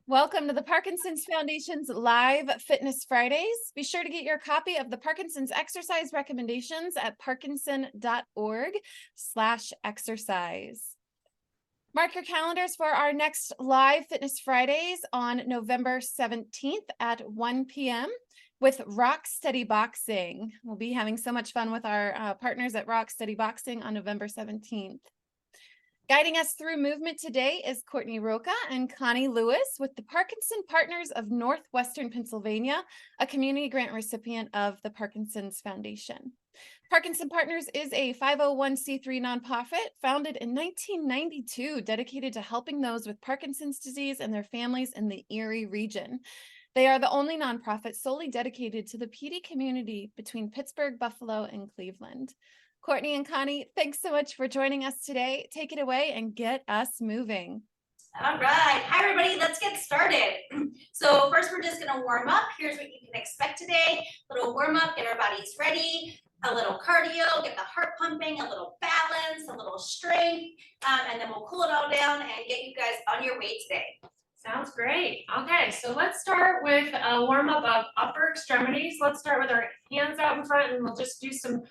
Welcome to the Parkinson's Foundation's Live Fitness Fridays. Be sure to get your copy of the Parkinson's exercise recommendations at parkinson.org/exercise. Mark your calendars for our next Live Fitness Fridays on November 17th at 1 p.m. with Rock Steady Boxing. We'll be having so much fun with our partners at Rock Steady Boxing on November 17th. Guiding us through movement today is Courtney Roca and Connie Lewis with the Parkinson Partners of Northwestern Pennsylvania, a community grant recipient of the Parkinson's Foundation. Parkinson Partners is a 501c3 nonprofit founded in 1992, dedicated to helping those with Parkinson's disease and their families in the Erie region. They are the only nonprofit solely dedicated to the PD community between Pittsburgh, Buffalo, and Cleveland. Courtney and Connie, thanks so much for joining us today. Take it away and get us moving. All right. Hi, everybody. Let's get started. So first, we're just going to warm up. Here's what you can expect today. A little warm up, get our bodies ready, a little cardio, get the heart pumping, a little balance, a little strength, and then we'll cool it all down and get you guys on your way today. Sounds great. Okay, so let's start with a warm up of upper extremities. Let's start with our hands out in front and we'll just do some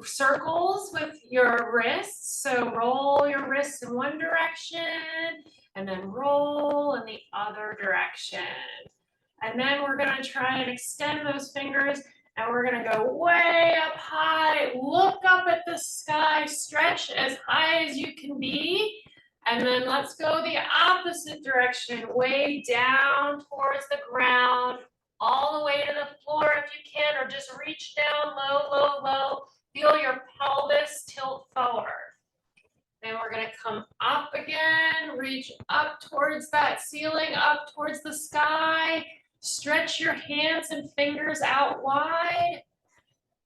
circles with your wrists. So roll your wrists in one direction and then roll in the other direction. And then we're going to try and extend those fingers and we're going to go way up high. Look up at the sky, stretch as high as you can be. And then let's go the opposite direction, way down towards the ground, all the way to the floor if you can, or just reach down low, low, low. Feel your pelvis tilt forward. Then we're going to come up again, reach up towards that ceiling, up towards the sky. Stretch your hands and fingers out wide.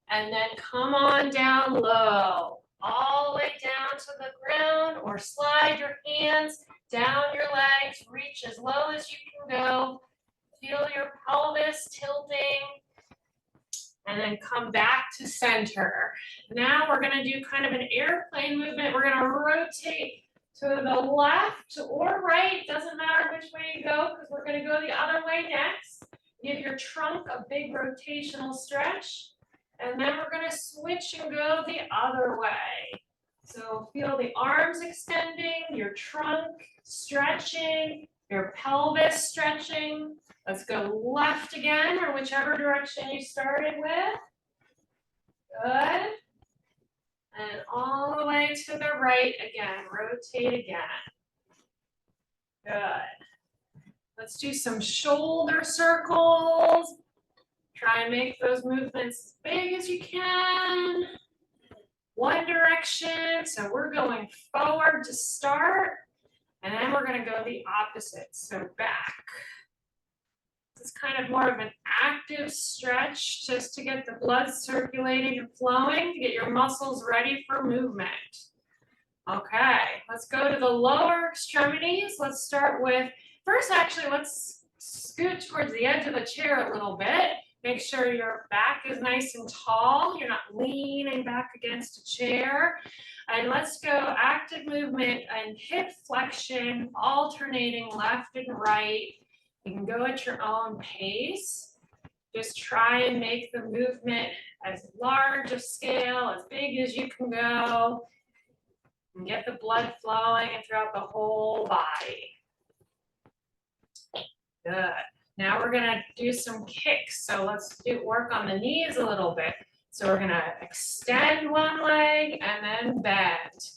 And then come on down low, all the way down to the ground, or slide your hands down your legs. Reach as low as you can go. Feel your pelvis tilting. And then come back to center. Now we're going to do kind of an airplane movement. We're going to rotate to the left or right. Doesn't matter which way you go because we're going to go the other way next. Give your trunk a big rotational stretch. And then we're going to switch and go the other way. So feel the arms extending, your trunk stretching, your pelvis stretching. Let's go left again, or whichever direction you started with. Good. And all the way to the right again. Rotate again. Good. Let's do some shoulder circles. Try and make those movements as big as you can. One direction. So we're going forward to start. And then we're going to go the opposite. So back. It's kind of more of an active stretch just to get the blood circulating and flowing, to get your muscles ready for movement. Okay, let's go to the lower extremities. Let's start with, first actually, let's scoot towards the edge of the chair a little bit. Make sure your back is nice and tall. You're not leaning back against a chair. And let's go active movement and hip flexion, alternating left and right. You can go at your own pace. Just try and make the movement as large a scale, as big as you can go. And get the blood flowing and throughout the whole body. Good. Now we're going to do some kicks. So let's work on the knees a little bit. So we're going to extend one leg and then bend.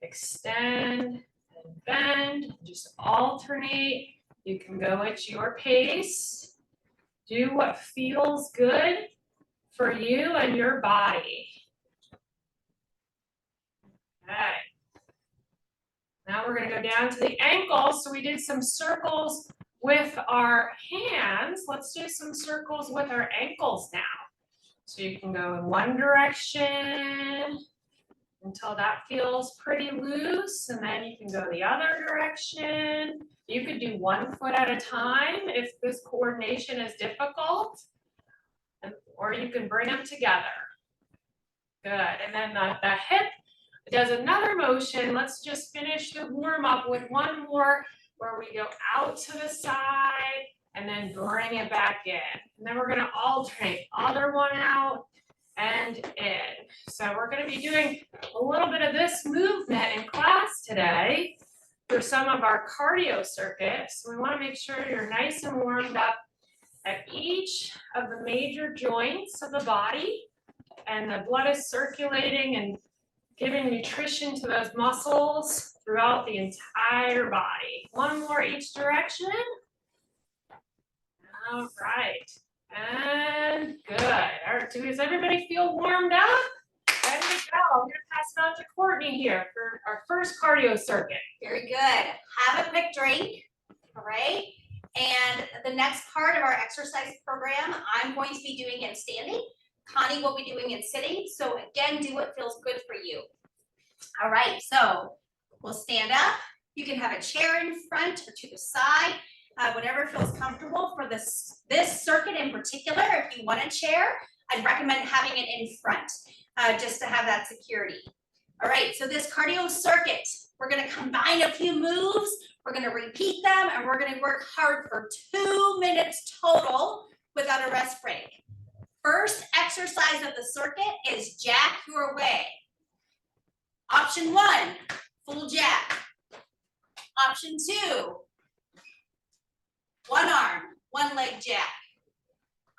Extend and bend. Just alternate. You can go at your pace. Do what feels good for you and your body. Okay. Now we're going to go down to the ankles. So we did some circles with our hands. Let's do some circles with our ankles now. So you can go in one direction until that feels pretty loose, and then you can go the other direction. You could do 1 foot at a time if this coordination is difficult, or you can bring them together. Good, and then the hip does another motion. Let's just finish the warm up with one more where we go out to the side and then bring it back in. And then we're gonna alternate, other one out and in. So we're gonna be doing a little bit of this movement in class today for some of our cardio circuits. We wanna make sure you're nice and warmed up at each of the major joints of the body, and the blood is circulating and giving nutrition to those muscles throughout the entire body. One more each direction. All right, and good. All right, does everybody feel warmed up? Ready to go. I'm gonna pass it on to Courtney here for our first cardio circuit. Very good. Have a quick drink, all right? And the next part of our exercise program, I'm going to be doing in standing. Connie will be doing in sitting. So again, do what feels good for you. All right, so we'll stand up. You can have a chair in front or to the side, whatever feels comfortable for this circuit in particular. If you want a chair, I'd recommend having it in front, just to have that security. All right, so this cardio circuit, we're gonna combine a few moves, we're gonna repeat them, and we're gonna work hard for 2 minutes total without a rest break. First exercise of the circuit is jack your way. Option 1, full jack. Option 2, one arm, one leg jack.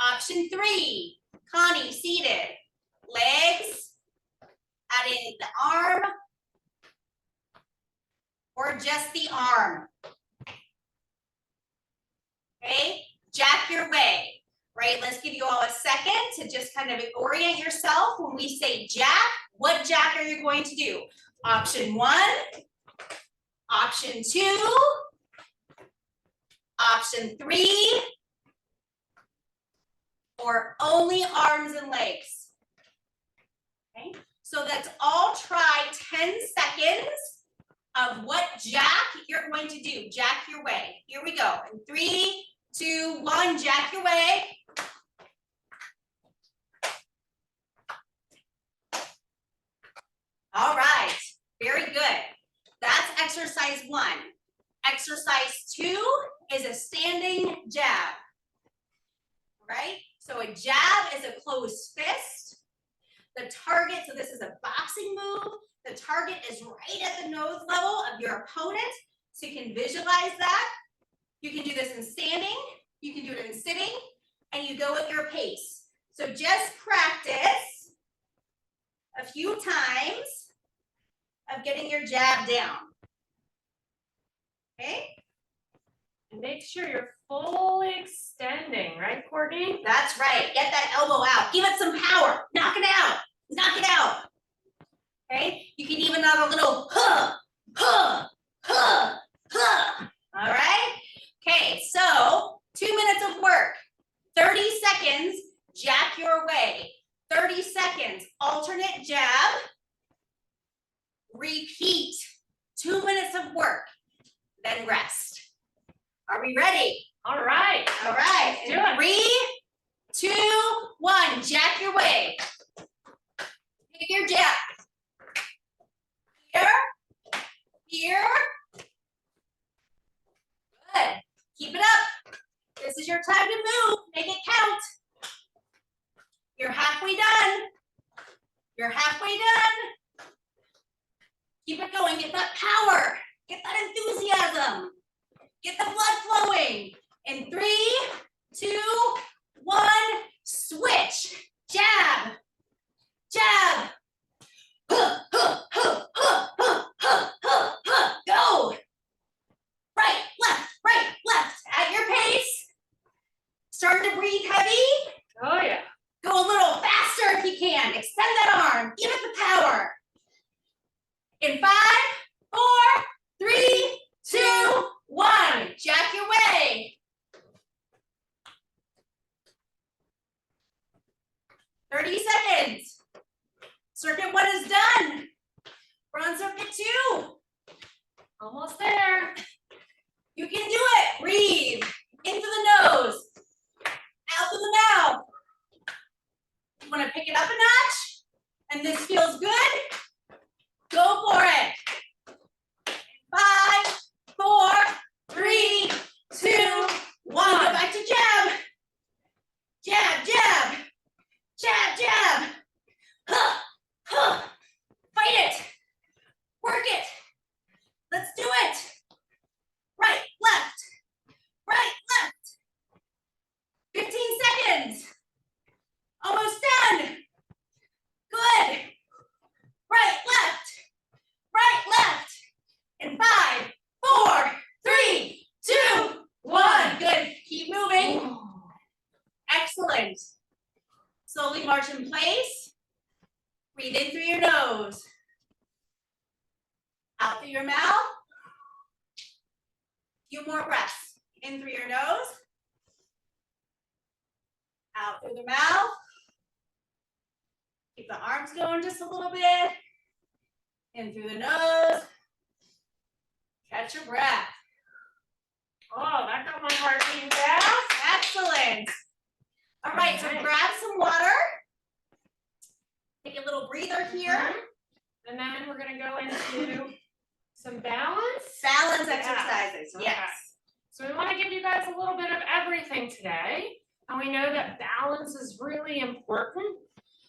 Option 3, Connie seated, legs, adding the arm, or just the arm. Okay, jack your way, right? Let's give you all a second to just kind of orient yourself. When we say jack, what jack are you going to do? Option 1, option 2, option 3, or only arms and legs. Okay, so let's all try 10 seconds of what jack you're going to do. Jack your way. Here we go. In 3, 2, 1, jack your way. All right, very good. That's exercise 1. Exercise 2 is a standing jab, right? So a jab is a closed fist. The target, so this is a boxing move. The target is right at the nose level of your opponent. So you can visualize that. You can do this in standing, you can do it in sitting, and you go at your pace. So just practice a few times of getting your jab down. Okay? And make sure you're fully extending, right, Courtney? That's right. Get that elbow out. Give it some power. Knock it out. Knock it out. Okay? You can even have a little huh, huh, huh, huh. All right? Okay, so 2 minutes of work. 30 seconds, jack your way. 30 seconds, alternate jab. Repeat. 2 minutes of work, then rest. Are we ready? All right. All right. Let's do it. 3, 2, 1. Jack your way. Take your jab. Here. Here. Good. Keep it up. This is your time to move. Make it count. You're halfway done. You're halfway done. Keep it going. Get that power. Get that enthusiasm. Get the blood flowing. In 3, 2, 1, switch. Jab. Jab. Huh, huh, huh, huh, huh, huh, huh, huh. Go. Right, left, at your pace. Starting to breathe heavy. Oh, yeah. Go a little faster if you can. Extend that arm. Give it the power. In 5, 4, 3, 2, 1. Jack your way. 30 seconds. Circuit 1 is done. We're on circuit 2. Almost there. You can do it. Breathe into the nose, out to the mouth. You want to pick it up a notch, and this feels good? Go for it. 5, 4, march in place. Breathe in through your nose. Out through your mouth. Few more breaths. In through your nose. Out through the mouth. Keep the arms going just a little bit. In through the nose. Catch your breath. Oh, that got my heart beating fast. Excellent. All right, so grab some water. Take a little breather here. And then we're gonna go into some balance. Balance exercises, Okay. yes. So we wanna give you guys a little bit of everything today. And we know that balance is really important.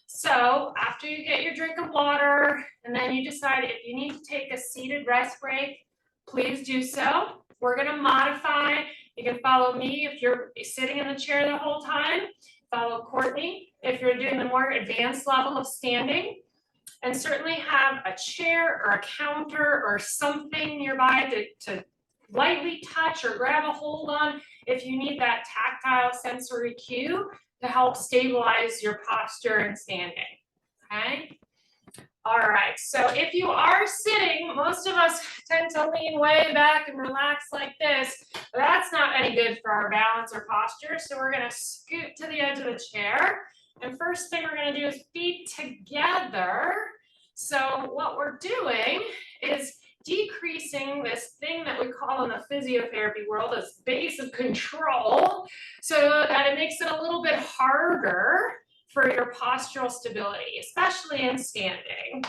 So after you get your drink of water, and then you decide if you need to take a seated rest break, please do so. We're gonna modify. You can follow me if you're sitting in the chair the whole time. Follow Courtney if you're doing the more advanced level of standing. And certainly have a chair or a counter or something nearby to lightly touch or grab a hold on if you need that tactile sensory cue to help stabilize your posture and standing, okay? All right, so if you are sitting, most of us tend to lean way back and relax like this. That's not any good for our balance or posture, so we're gonna scoot to the edge of the chair. And first thing we're gonna do is feet together. So what we're doing is decreasing this thing that we call in the physiotherapy world as base of control, so that it makes it a little bit harder for your postural stability, especially in standing.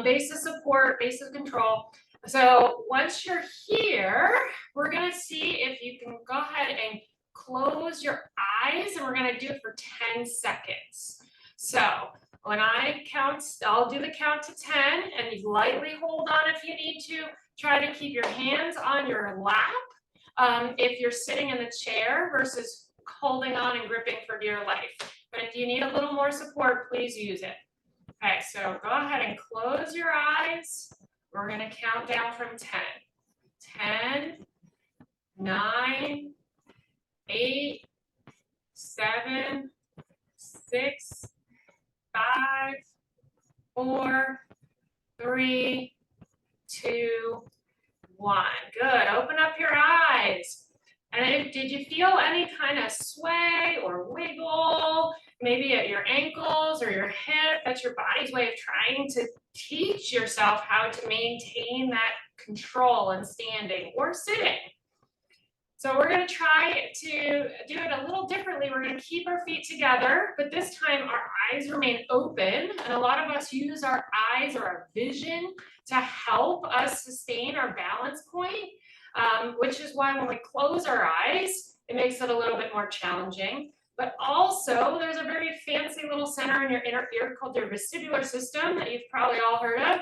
Base of support, base of control. So once you're here, we're gonna see if you can go ahead and close your eyes, and we're gonna do it for 10 seconds. So when I count, I'll do the count to 10, and you lightly hold on if you need to. Try to keep your hands on your lap if you're sitting in the chair versus holding on and gripping for dear life. But if you need a little more support, please use it. Okay, so go ahead and close your eyes. We're gonna count down from 10. 10, 9, 8, 7, 6, 5, 4, 3, 2, 1. Good. Open up your eyes. And did you feel any kind of sway or wiggle, maybe at your ankles or your hip? That's your body's way of trying to teach yourself how to maintain that control in standing or sitting. So we're going to try to do it a little differently. We're going to keep our feet together, but this time our eyes remain open. And a lot of us use our eyes or our vision to help us sustain our balance point, which is why when we close our eyes, it makes it a little bit more challenging. But also, there's a very fancy little center in your inner ear called your vestibular system that you've probably all heard of.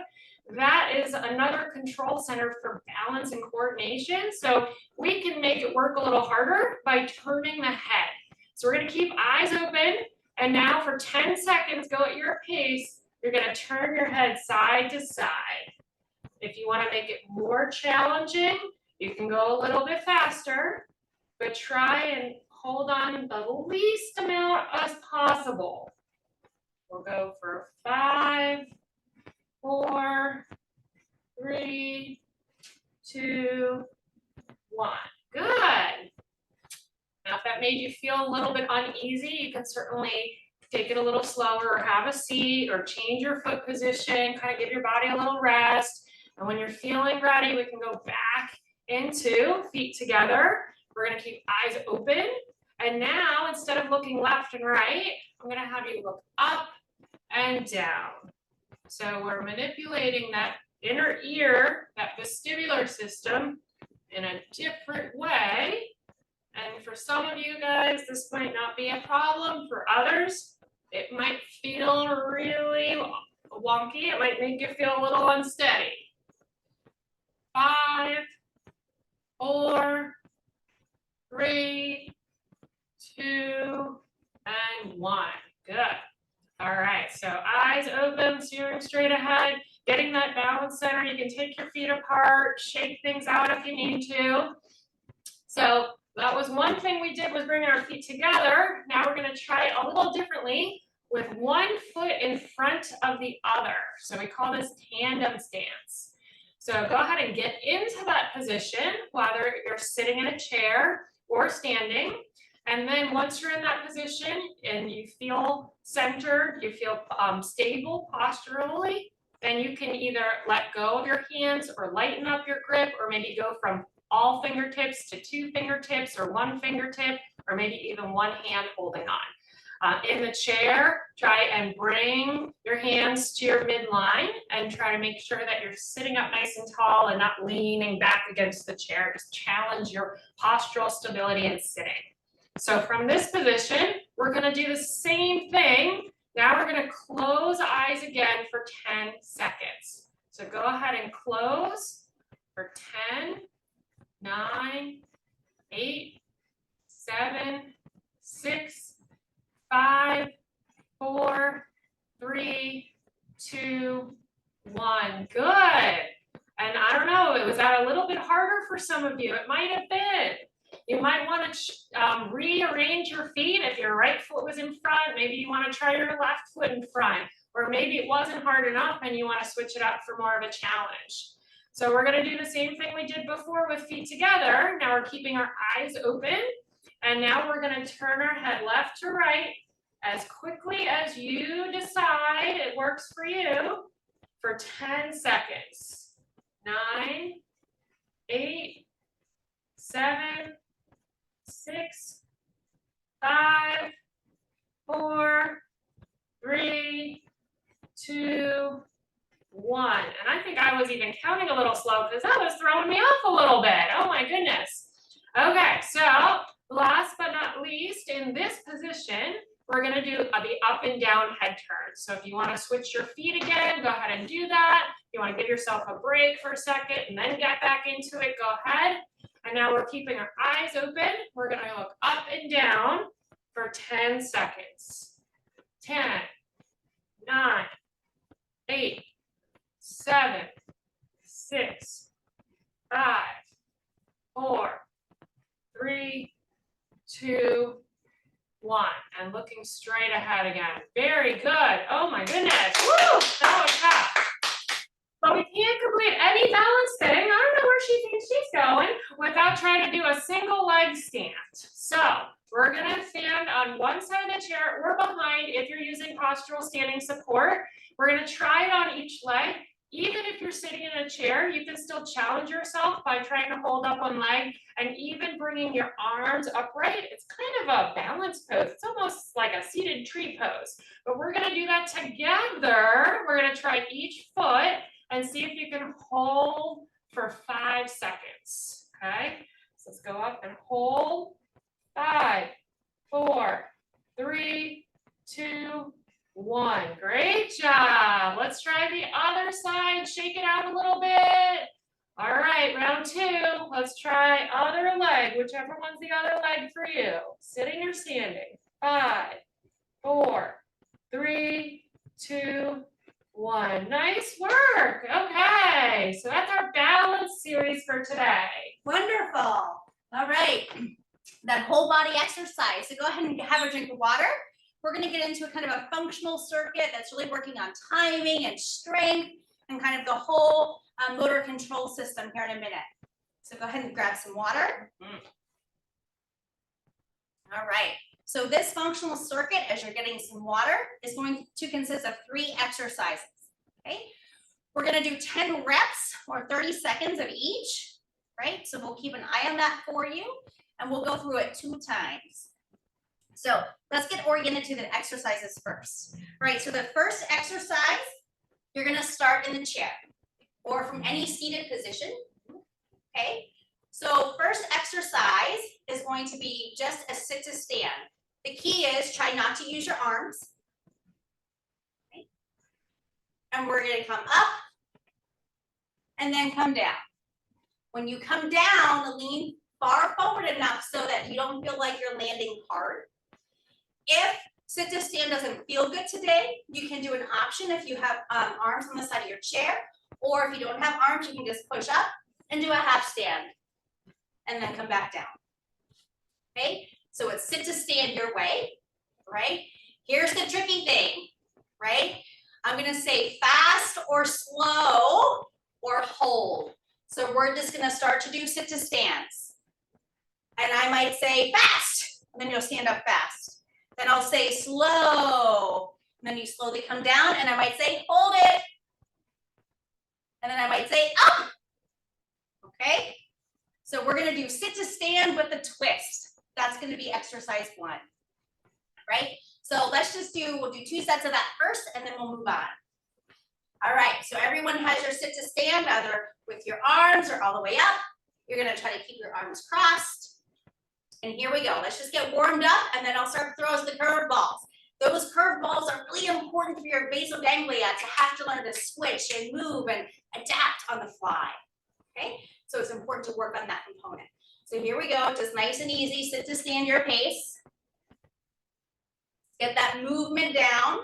That is another control center for balance and coordination. So we can make it work a little harder by turning the head. So we're gonna keep eyes open. And now for 10 seconds, go at your pace. You're gonna turn your head side to side. If you wanna make it more challenging, you can go a little bit faster, but try and hold on the least amount as possible. We'll go for 5, 4, 3, 2, 1. Good. Now, if that made you feel a little bit uneasy, you can certainly take it a little slower or have a seat or change your foot position, kind of give your body a little rest. And when you're feeling ready, we can go back into feet together. We're going to keep eyes open. And now, instead of looking left and right, I'm going to have you look up and down. So we're manipulating that inner ear, that vestibular system, in a different way. And for some of you guys, this might not be a problem. For others, it might feel really wonky. It might make you feel a little unsteady. 5, 4, 3, 2, and 1. Good. All right, so eyes open, staring straight ahead, getting that balance center. You can take your feet apart, shake things out if you need to. So that was one thing we did, was bringing our feet together. Now we're gonna try it a little differently. with one foot in front of the other. So we call this tandem stance. So go ahead and get into that position, whether you're sitting in a chair or standing. And then once you're in that position and you feel centered, you feel stable posturally, then you can either let go of your hands or lighten up your grip, or maybe go from all fingertips to 2 fingertips or 1 fingertip, or maybe even 1 hand holding on. In the chair, try and bring your hands to your midline and try to make sure that you're sitting up nice and tall and not leaning back against the chair. Just challenge your postural stability and sitting. So from this position, we're gonna do the same thing. Now we're gonna close eyes again for 10 seconds. So go ahead and close for 10, 9, 8, 7, 6, 5, 4, 3, 2, 1. Good. And I don't know, was that a little bit harder for some of you? It might have been. You might want to rearrange your feet. If your right foot was in front, maybe you want to try your left foot in front, or maybe it wasn't hard enough and you want to switch it up for more of a challenge. So we're going to do the same thing we did before with feet together. Now we're keeping our eyes open, and now we're going to turn our head left to right as quickly as you decide it works for you for 10 seconds. 9, 8, 7, 6, 5, 4, 3, 2, 1. And I think I was even counting a little slow because that was throwing me off a little bit. Oh my goodness. Okay, so last but not least, in this position, we're going to do the up and down head turn. So if you want to switch your feet again, go ahead and do that. If you want to give yourself a break for a second and then get back into it, go ahead. And now we're keeping our eyes open. We're going to look up and down for 10 seconds. 10, 9, 8, 7, 6, 5, 4, 3, 2, 1. And looking straight ahead again. Very good. Oh my goodness. Woo! That was tough. But we can't complete any balance thing. I don't know where she thinks she's going without trying to do a single leg stand. So we're going to stand on one side of the chair or behind if you're using postural standing support. We're going to try it on each leg. Even if you're sitting in a chair, you can still challenge yourself by trying to hold up one leg and even bringing your arms upright. It's kind of a balance pose. It's almost like a seated tree pose. But we're going to do that together. We're going to try each foot and see if you can hold for 5 seconds, okay? So let's go up and hold. 5, 4, 3, 2, 1. Great job. Let's try the other side. Shake it out a little bit. All right, round 2. Let's try other leg, whichever one's the other leg for you. Sitting or standing. 5, 4, 3, 2, 1. Nice work. Okay, so that's our balance series for today. Wonderful. All right. That whole body exercise. So go ahead and have a drink of water. We're going to get into a kind of a functional circuit that's really working on timing and strength and kind of the whole motor control system here in a minute. So go ahead and grab some water. All right. So this functional circuit, as you're getting some water, is going to consist of 3 exercises. Okay. We're going to do 10 reps or 30 seconds of each, right? So we'll keep an eye on that for you, and we'll go through it 2 times. So let's get oriented to the exercises first. All right, so the first exercise, you're going to start in the chair or from any seated position. Okay, so first exercise is going to be just a sit to stand. The key is try not to use your arms. Okay. And we're going to come up and then come down. When you come down, lean far forward enough so that you don't feel like you're landing hard. If sit to stand doesn't feel good today, you can do an option if you have arms on the side of your chair, or if you don't have arms, you can just push up and do a half stand and then come back down. Okay, so it's sit to stand your way, right? Here's the tricky thing, right? I'm gonna say fast or slow or hold. So we're just gonna start to do sit to stands. And I might say fast, and then you'll stand up fast. Then I'll say slow, and then you slowly come down, and I might say hold it. And then I might say up, okay? So we're gonna do sit to stand with the twist. That's gonna be exercise 1, right? So let's just we'll do 2 sets of that first, and then we'll move on. All right, so everyone has your sit to stand, either with your arms or all the way up. You're gonna try to keep your arms crossed. And here we go, let's just get warmed up, and then I'll start to throw us the curved balls. Those curved balls are really important for your basal ganglia to have to learn to switch and move and adapt on the fly, okay? So it's important to work on that component. So here we go, just nice and easy, sit to stand your pace. Get that movement down.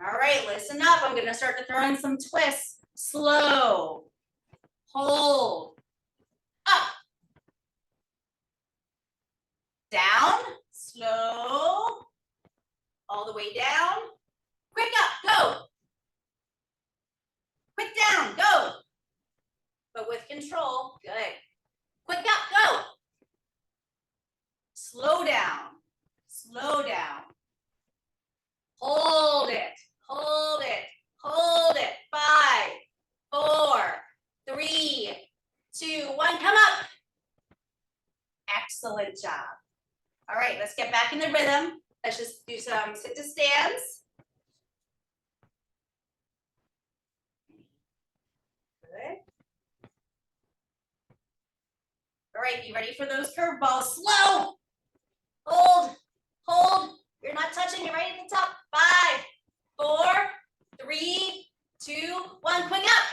All right, listen up. I'm gonna start to throw in some twists. Slow, hold, up, down, slow, all the way down. Quick up, go. Quick down, go. But with control, good. Quick up, go. Slow down, slow down. Hold it, hold it, hold it. 5, 4, 3, 2, 1, come up. Excellent job. All right, let's get back in the rhythm. Let's just do some sit to stands. Good. All right, you ready for those curveballs? Slow, hold, hold. You're not touching it right at the top. 5, 4, 3, 2, 1. Quick up.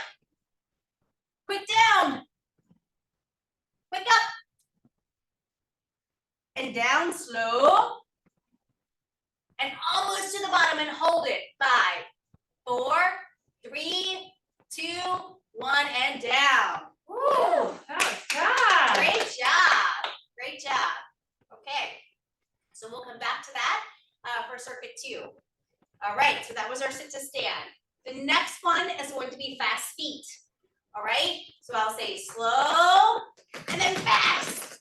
Quick down. Quick up. And down, slow. And almost to the bottom and hold it. 5, 4, 3, 2, 1, and down. Woo, that was good. Great job. Great job. Okay. So we'll come back to that for circuit 2. All right, so that was our sit to stand. The next one is going to be fast feet. All right, so I'll say slow and then fast.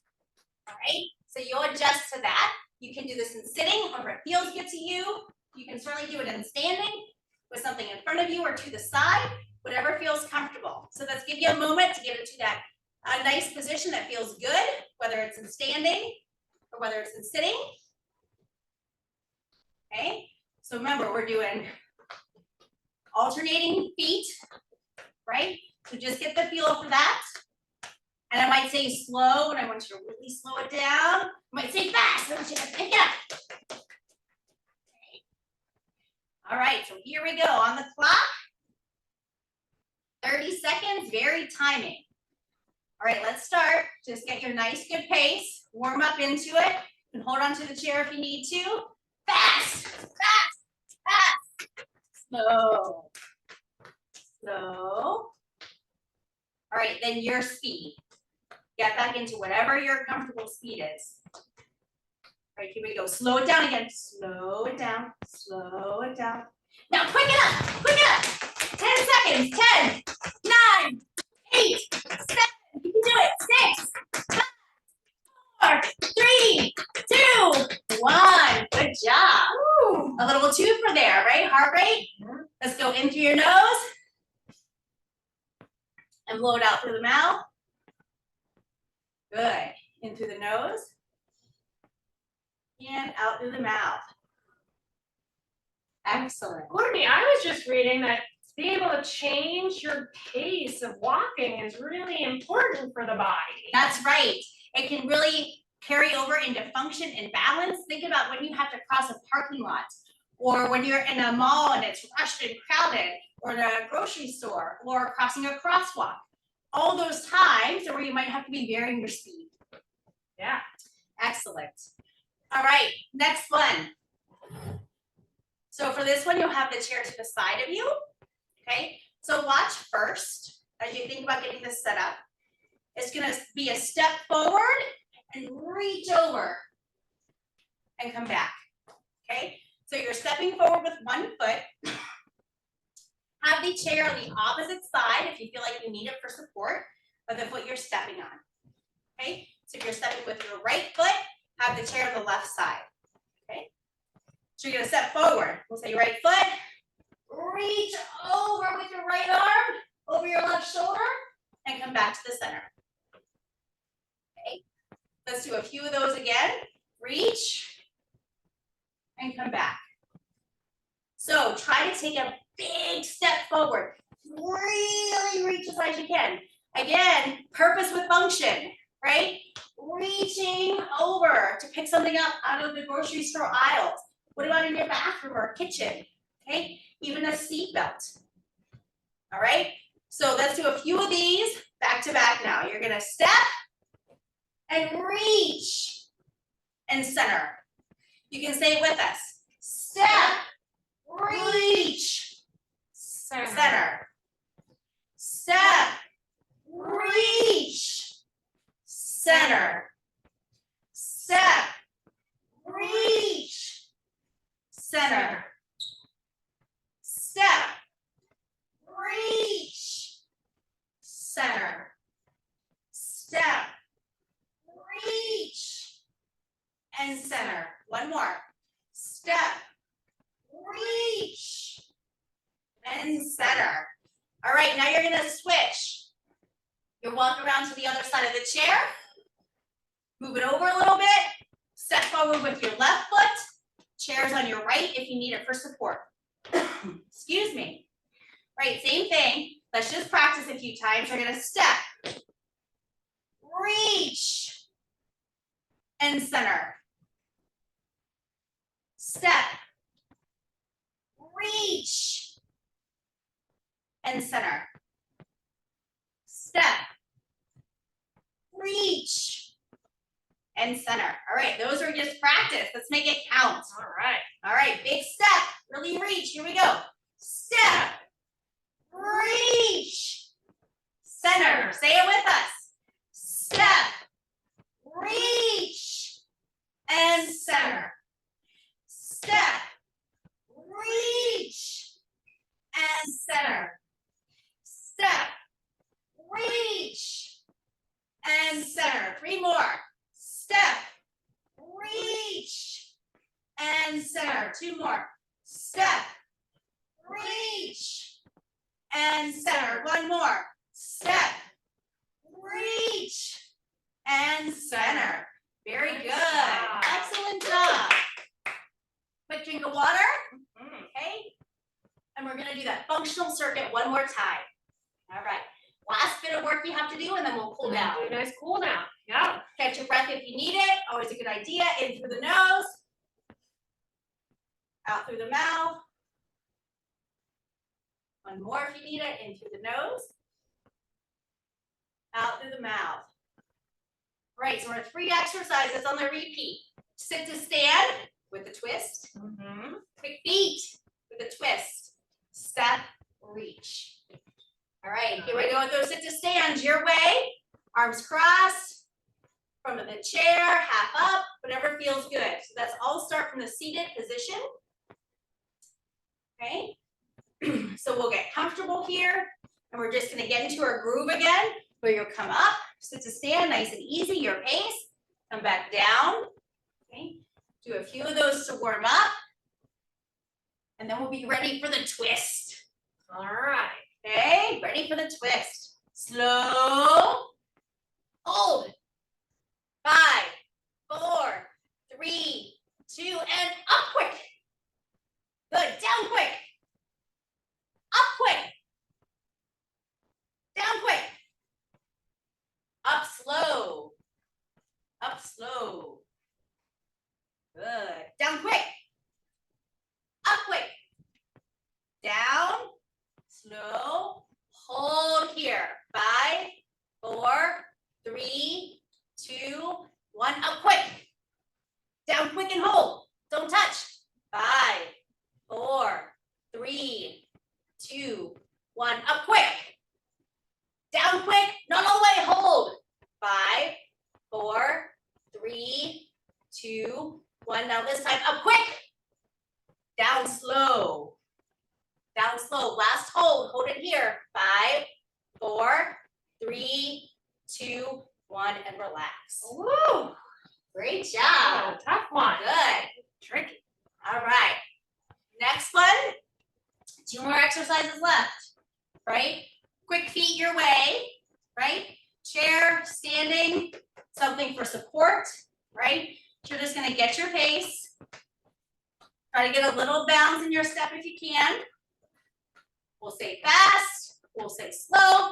All right, so you'll adjust to that. You can do this in sitting, or if it feels good to you. You can certainly do it in standing with something in front of you or to the side, whatever feels comfortable. So let's give you a moment to get into that nice position that feels good, whether it's in standing or whether it's in sitting. Okay, so remember, we're doing alternating feet, right? So just get the feel for that. And I might say slow, and I want you to really slow it down. I might say fast, I want you to pick it up. Okay. All right, so here we go on the clock. 30 seconds, very timing. All right, let's start. Just get your nice, good pace. Warm up into it. And hold on to the chair if you need to. Fast, fast, fast. Slow, slow. All right, then your speed. Get back into whatever your comfortable speed is. All right, here we go. Slow it down again. Slow it down, slow it down. Now quick it up, quick it up. 10 seconds, 10, 9, 8, 7, you can do it. 6, 5, 4, 3, 2, 1. Good job. Ooh. A little two for there, right? Heart rate. Let's go in through your nose and blow it out through the mouth. Good. In through the nose and out through the mouth. Excellent. Courtney, I was just reading that being able to change your pace of walking is really important for the body. That's right. It can really carry over into function and balance. Think about when you have to cross a parking lot, or when you're in a mall and it's rushed and crowded, or in a grocery store, or crossing a crosswalk. All those times where you might have to be varying your speed. Yeah. Excellent. All right, next one. So for this one, you'll have the chair to the side of you. Okay, so watch first as you think about getting this set up. It's gonna be a step forward and reach over and come back, okay? So you're stepping forward with one foot. Have the chair on the opposite side if you feel like you need it for support of the foot you're stepping on, okay? So if you're stepping with your right foot, have the chair on the left side, okay? So you're gonna step forward. We'll say right foot, reach over with your right arm, over your left shoulder, and come back to the center. Okay, let's do a few of those again. Reach, and come back. So try to take a big step forward. Really reach as high as you can. Again, purpose with function, right? Reaching over to pick something up out of the grocery store aisles. What about in your bathroom or kitchen? Okay, even a seat belt. All right, so let's do a few of these back to back now. You're gonna step and reach and center. You can say it with us. Step, reach, center. Step, reach, center. Step, reach, center. Step, reach, center. Step, reach, and center. One more. Step, reach, and center. All right, now you're gonna switch. You'll walk around to the other side of the chair. Move it over a little bit. Step forward with your left foot. Chair's on your right if you need it for support. Excuse me. Right, same thing. Let's just practice a few times. You're gonna step, reach, and center. Step, reach, and center. Step, reach, and center. All right, those are just practice. Let's make it count. All right, big step, really reach. Here we go. Step, reach, center. Say it with us. Step, reach, and center. Step, reach, and center. Step, reach, and center. Three more. Step, reach, and center. Two more. Step, reach, and center. One more. Step, reach, and center. Very good. Excellent job. Quick drink of water. Okay. And we're going to do that functional circuit one more time. All right. Last bit of work you have to do, and then we'll cool down. Do a nice cool down. Yeah. Catch your breath if you need it. Always a good idea. In through the nose. Out through the mouth. One more if you need it. In through the nose. Out through the mouth. Right, so we're 3 exercises on the repeat. Sit to stand with a twist. Quick feet with a twist. Step, reach. All right, here we go with those sit to stands your way. Arms crossed. Front of the chair, half up, whatever feels good. So that's all start from the seated position. Okay. So we'll get comfortable here, and we're just gonna get into our groove again, where you'll come up, sit to stand, nice and easy, your pace. Come back down. Okay. Do a few of those to warm up. And then we'll be ready for the twist. All right. Okay, ready for the twist. Slow. Hold. 5, 4, 3, 2, and up quick. Good, down quick. Up quick. Down quick. Up slow. Up slow. Good. Down quick. Up quick. Down. Slow. Hold here. 5, 4, 3, 2, 1. Up quick. Down quick and hold. Don't touch. 5, 4, 3, 2, 1. Up quick. Down quick. Not all the way. Hold. 5, 4, this time up quick. Down slow. Down slow. Last hold it here. 5, 4, 3, 2, 1, and relax. Woo! Great job. Oh, tough one. Good. Tricky. All right. Next one. 2 more exercises left, right? Quick feet your way, right? Chair, standing, something for support, right? You're just gonna get your pace. Try to get a little bounce in your step if you can. We'll say fast, we'll say slow.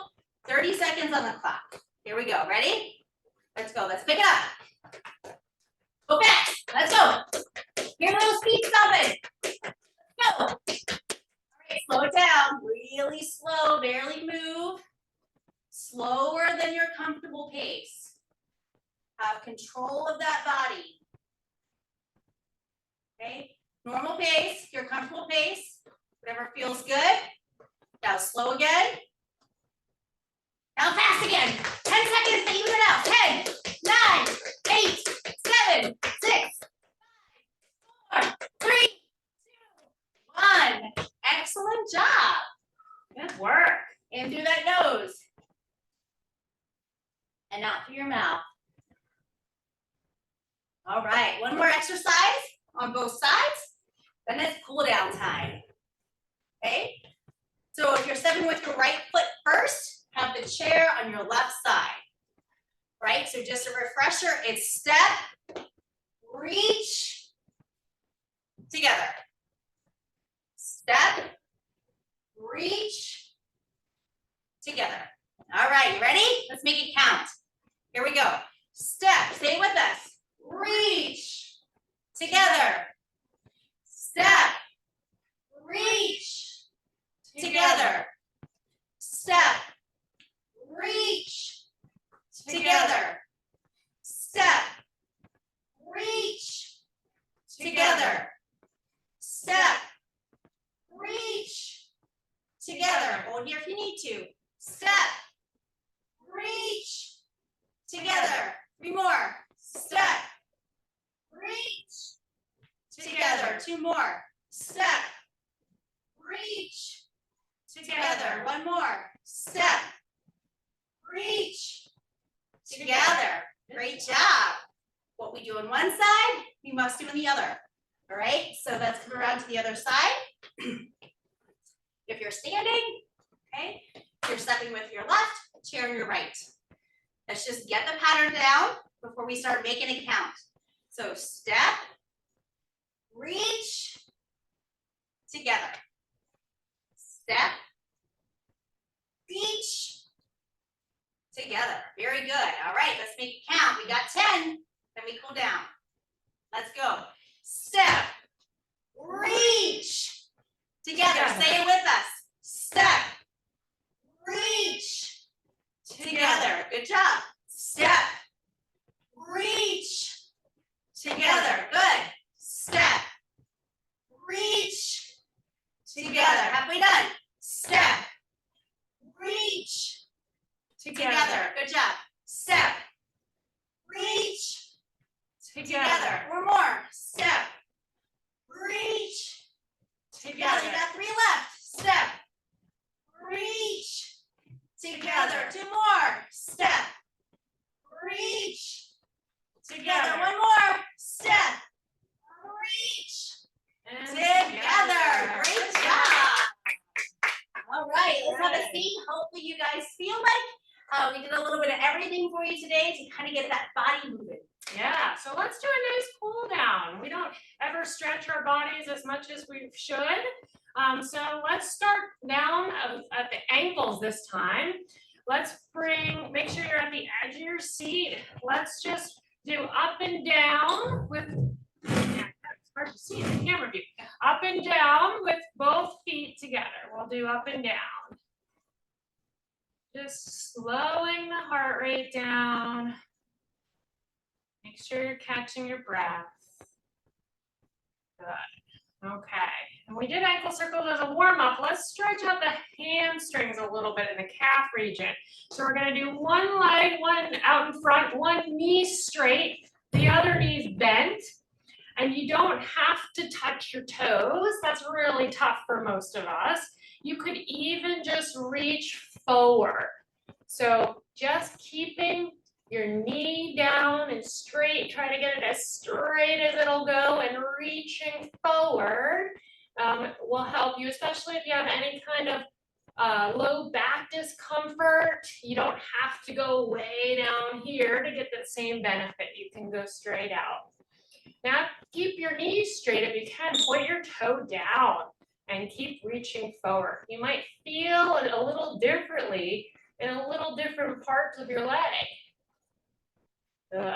30 seconds on the clock. Here we go, ready? Let's go, let's pick it up. Go fast, let's go. Hear those feet stomping. Go. All right, slow it down, really slow, barely move. Slower than your comfortable pace. Have control of that body. Okay, normal pace, your comfortable pace, whatever feels good. Now slow again. Now fast again. 10 seconds to even it out. 10, 9, 8, 7, 6, 5, 4, 3, 2, 1. Excellent job. Good work. In through that nose. And out through your mouth. All right, one more exercise on both sides. Then it's cool down time. Okay? So if you're stepping with your right foot first, have the chair on your left side. Right? So just a refresher, it's step, reach, together. Step, reach, together. All right, you ready? Let's make it count. Here we go. Step, stay with us. Reach, together. Step, reach, together. Step, reach, together. Step, reach, together. Step, reach, together. Hold here if you need to. Step, reach, together. 3 more. Step, reach, together. 2 more. Step, reach, together. 1 more. Step, reach, together. Great job. What we do on one side, we must do on the other. All right, so let's come around to the other side. If you're standing, okay, you're stepping with your left, chair on your right. Let's just get the pattern down before we start making it count. So step, reach, together. Step, reach, together. Very good. All right, let's make it count. We got 10, then we cool down. Let's go. Step, reach, together. Say it with us. Step, reach, together. Good job. Step, reach, together. Good. Step, reach, together. Halfway done. Step, reach, together. Good job. Step, reach, together. 4 more. Step, reach, together. You got 3 left. Step, reach, together. 2 more. Step, reach, together. 1 more. Step, reach, together. Great job. All right, let's have a seat. Hopefully you guys feel like we did a little bit of everything for you today to kind of get that body moving. Yeah, so let's do a nice cool down. We don't ever stretch our bodies as much as we should. So let's start down at the ankles this time. Let's make sure you're at the edge of your seat. Let's just do up and down with, it's hard to see in the camera view. Up and down with both feet together. We'll do up and down. Just slowing the heart rate down. Make sure you're catching your breath. Good. Okay. And we did ankle circles as a warm up. Let's stretch out the hamstrings a little bit in the calf region. So we're going to do one leg, one out in front, one knee straight, the other knee's bent. And you don't have to touch your toes. That's really tough for most of us. You could even just reach forward. So just keeping your knee down and straight, try to get it as straight as it'll go, and reaching forward will help you, especially if you have any kind of low back discomfort. You don't have to go way down here to get the same benefit. You can go straight out. Now keep your knees straight if you can. Point your toe down and keep reaching forward. You might feel it a little differently in a little different parts of your leg. Good.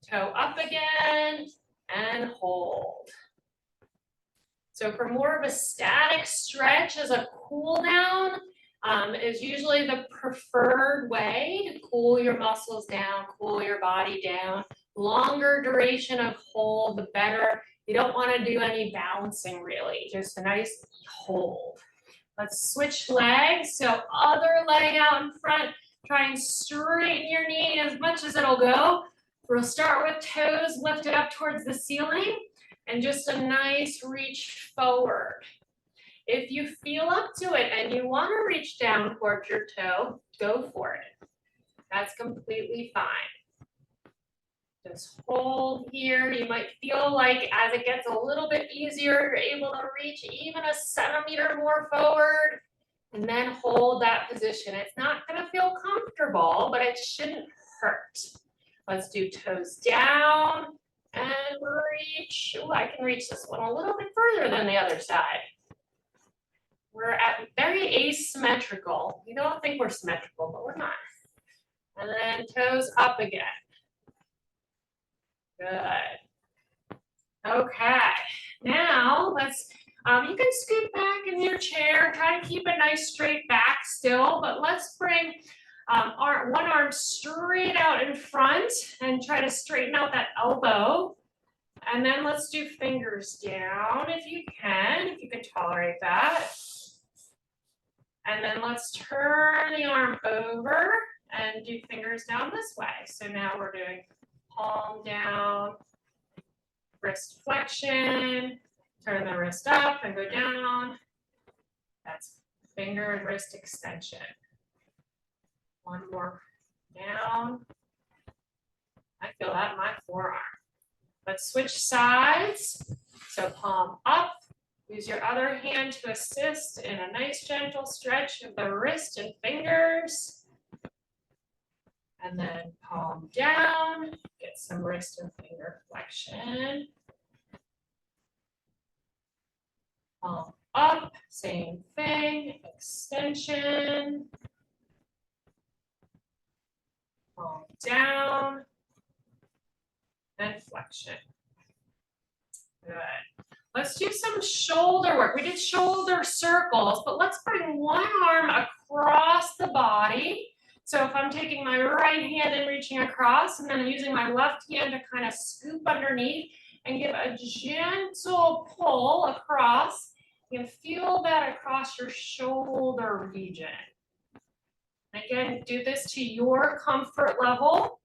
Toe up again and hold. So for more of a static stretch as a cool down is usually the preferred way to cool your muscles down, cool your body down. Longer duration of hold, the better. You don't want to do any bouncing really, just a nice hold. Let's switch legs. So other leg out in front, try and straighten your knee as much as it'll go. We'll start with toes lifted up towards the ceiling and just a nice reach forward. If you feel up to it and you want to reach down towards your toe, go for it. That's completely fine. Just hold here. You might feel like as it gets a little bit easier, you're able to reach even a centimeter more forward, and then hold that position. It's not going to feel comfortable, but it shouldn't hurt. Let's do toes down and reach. Ooh, I can reach this one a little bit further than the other side. We're at very asymmetrical. You don't think we're symmetrical, but we're not. And then toes up again. Good. Okay, now let's, you can scoot back in your chair, try to keep a nice straight back still, but let's bring one arm straight out in front and try to straighten out that elbow. And then let's do fingers down if you can tolerate that. And then let's turn the arm over and do fingers down this way. So now we're doing palm down, wrist flexion, turn the wrist up and go down. That's finger and wrist extension. One more down. I feel that in my forearm. Let's switch sides. So palm up. Use your other hand to assist in a nice gentle stretch of the wrist and fingers. And then palm down, get some wrist and finger flexion. Palm up, same thing, extension. Palm down, and flexion. Good. Let's do some shoulder work. We did shoulder circles, but let's bring one arm across the body. So if I'm taking my right hand and reaching across, and then I'm using my left hand to kind of scoop underneath and give a gentle pull across, you can feel that across your shoulder region. Again, do this to your comfort level.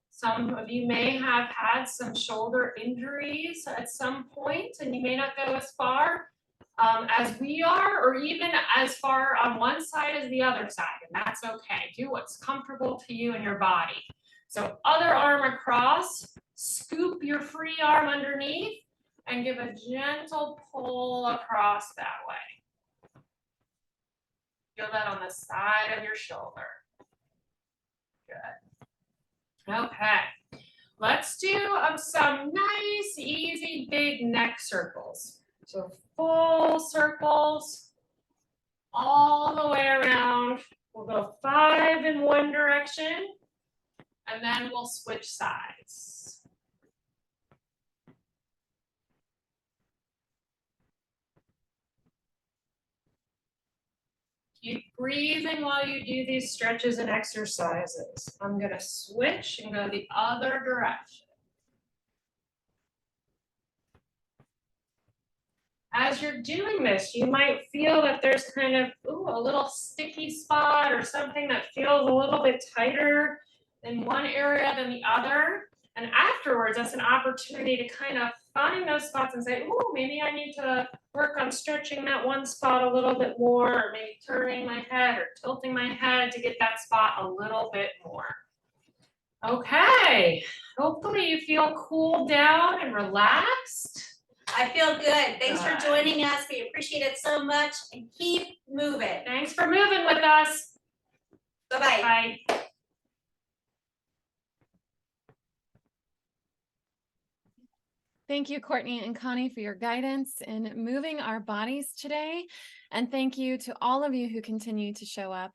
Some of you may have had some shoulder injuries at some point, and you may not go as far as we are, or even as far on one side as the other side, and that's okay. Do what's comfortable to you and your body. So other arm across, scoop your free arm underneath, and give a gentle pull across that way. Feel that on the side of your shoulder. Good. Okay, let's do some nice, easy, big neck circles. So full circles all the way around. We'll go 5 in one direction, and then we'll switch sides. Keep breathing while you do these stretches and exercises. I'm going to switch and go the other direction. As you're doing this, you might feel that there's kind of a little sticky spot or something that feels a little bit tighter in one area than the other. And afterwards, that's an opportunity to kind of find those spots and say, oh, maybe I need to work on stretching that one spot a little bit more, or maybe turning my head or tilting my head to get that spot a little bit more. Okay, hopefully you feel cooled down and relaxed. I feel good. Thanks for Good. joining us. We appreciate it so much and keep moving. Thanks for moving with us. Bye-bye. Bye. Thank you, Courtney and Connie, for your guidance in moving our bodies today. And thank you to all of you who continue to show up.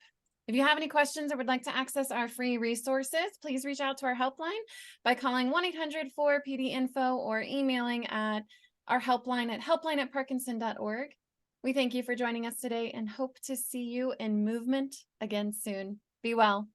If you have any questions or would like to access our free resources, please reach out to our helpline by calling 1-800-4PD-INFO or emailing at our helpline at helpline@parkinson.org. We thank you for joining us today and hope to see you in movement again soon. Be well.